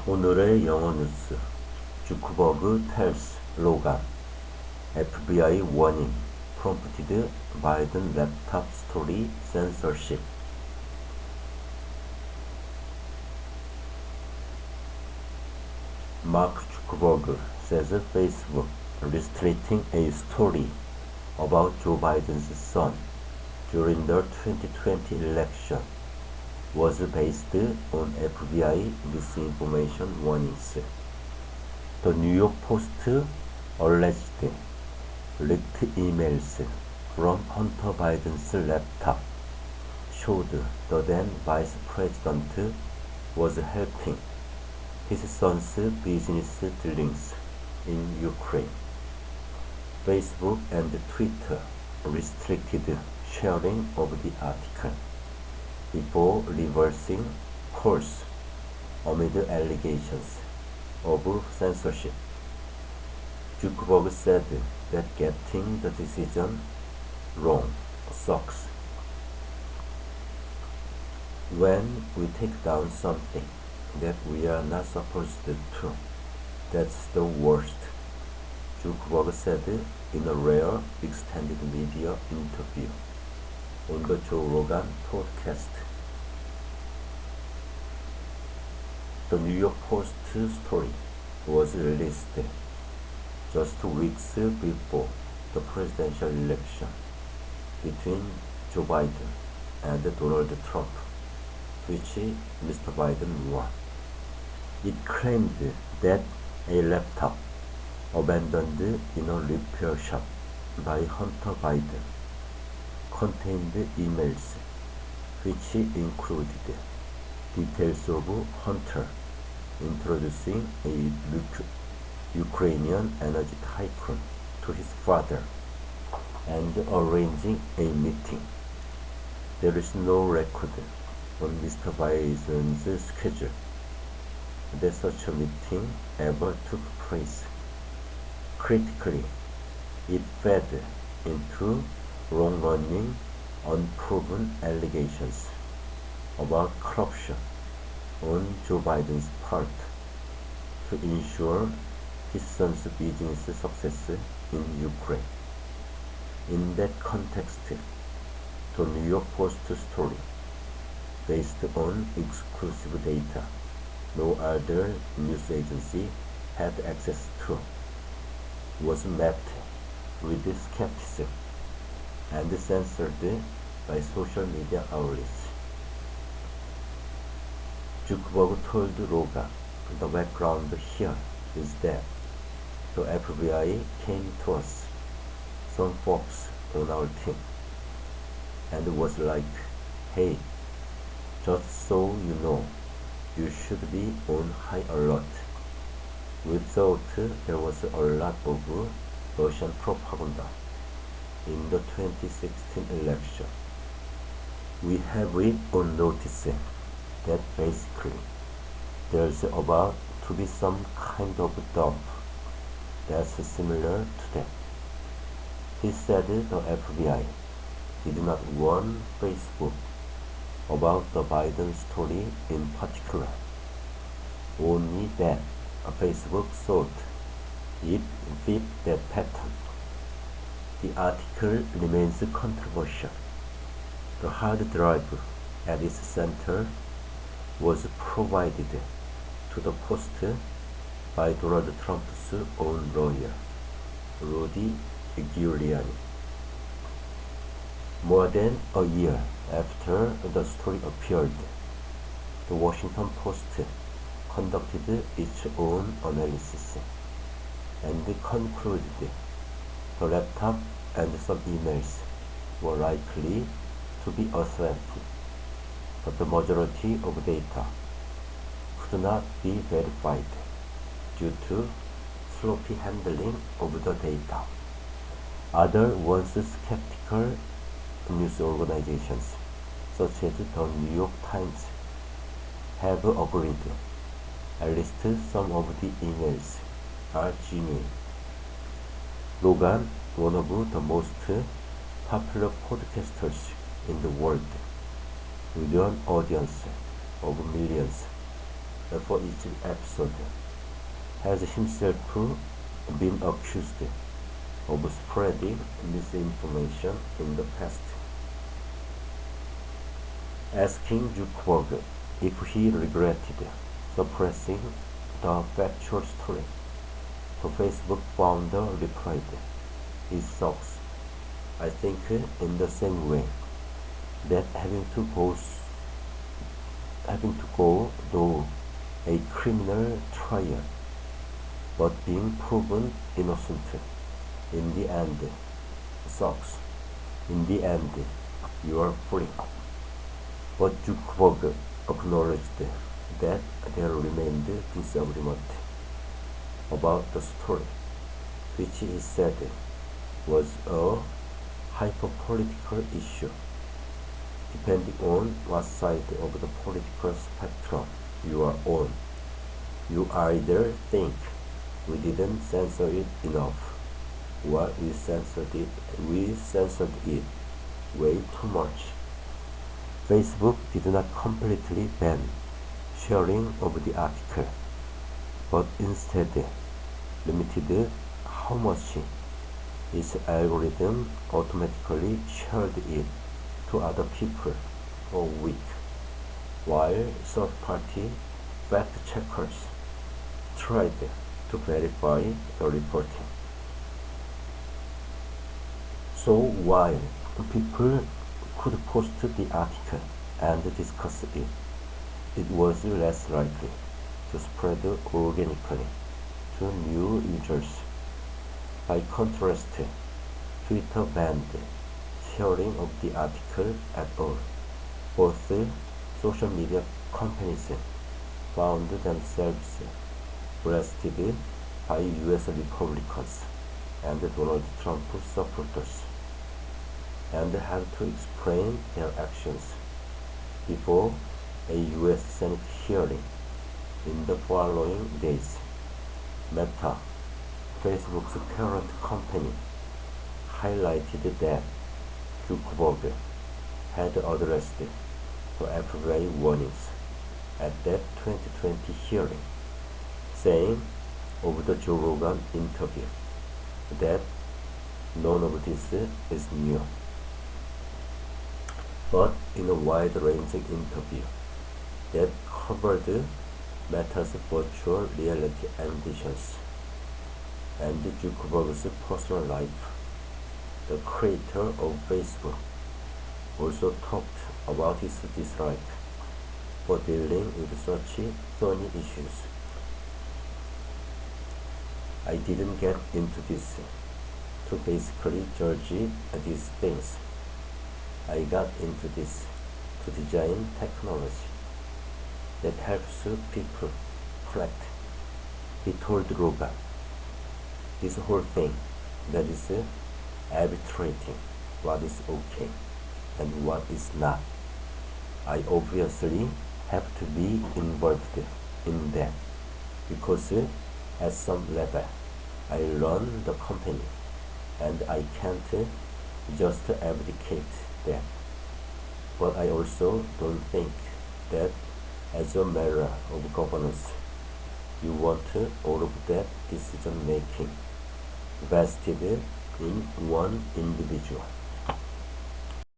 오늘의 영어뉴스. 주크버그 tells Rogan FBI warning prompted Biden laptop story censorship. Mark Zuckerberg says Facebook restricting a story about Joe Biden's son during the 2020 election was based on FBI misinformation warnings. The New York Post alleged leaked emails from Hunter Biden's laptop showed the then Vice President was helping his son's business dealings in Ukraine. Facebook and Twitter restricted sharing of the article before reversing course amid allegations of censorship. Zuckerberg said that getting the decision wrong sucks. When we take down something that we are not supposed to, that's the worst, Zuckerberg said in a rare extended media interview on the Joe Rogan podcast. The New York Post story was released just weeks before the presidential election between Joe Biden and Donald Trump, which Mr. Biden won. It claimed that a laptop abandoned in a repair shop by Hunter Biden contained emails which included details of Hunter introducing a Ukrainian energy tycoon to his father and arranging a meeting. There is no record on Mr. Biden's schedule that such a meeting ever took place. Critically, it fed into long-running, unproven allegations about corruption on Joe Biden's part to ensure his son's business success in Ukraine. In that context, the New York Post story, based on exclusive data no other news agency had access to, was met with skepticism and censored by social media outlets. Zuckerberg told Rogan, the background here is that the FBI came to us, some folks on our team, and was like, hey, just so you know, you should be on high alert. We thought there was a lot of Russian propaganda in the 2016 election. We have it on notice that basically there's about to be some kind of dump that's similar to that. He said the FBI did not warn Facebook about the Biden story in particular, only that Facebook thought it fit that pattern. The article remains controversial. The hard drive at its center was provided to the Post by Donald Trump's own lawyer, Rudy Giuliani. More than a year after the story appeared, the Washington Post conducted its own analysis and concluded the laptop and some emails were likely to be authentic, but the majority of data could not be verified due to sloppy handling of the data. Other once skeptical news organizations, such as the New York Times, have agreed at least some of the emails are genuine. Rogan, one of the most popular podcasters in the world, with an audience of millions, for each episode, has himself been accused of spreading misinformation in the past. Asking Zuckerberg if he regretted suppressing the factual story, the Facebook founder replied, "It sucks. I think in the same way that having to go through a criminal trial, but being proven innocent in the end sucks. In the end, you are free." But Zuckerberg acknowledged that there remained disagreement about the story, which he said was a hyper-political issue. Depending on what side of the political spectrum you are on, you either think we didn't censor it enough, or we censored it way too much. Facebook did not completely ban sharing of the article, but instead limited how much its algorithm automatically shared it to other people for a week, while third-party fact-checkers tried to verify the reporting. So while people could post the article and discuss it, it was less likely to spread organically to new users. By contrast, Twitter banned sharing of the article at all. Both social media companies found themselves blasted by US Republicans and Donald Trump supporters, and had to explain their actions before a US Senate hearing in the following days. Meta, Facebook's parent company, highlighted that Zuckerberg had addressed the FBI warnings at that 2020 hearing, saying of the Joe Rogan interview that none of this is new. But in a wide-ranging interview that covered Meta's virtual reality ambitions and Zuckerberg's personal life, the creator of Facebook also talked about his dislike for dealing with such thorny issues. "I didn't get into this to basically judge these things. I got into this to design technology that helps people reflect," he told Rogan. "This whole thing that is arbitrating what is okay and what is not, I obviously have to be involved in that because at some level I run the company and I can't just abdicate that. But I also don't think that as a matter of governance, you want all of that decision making vested in one individual."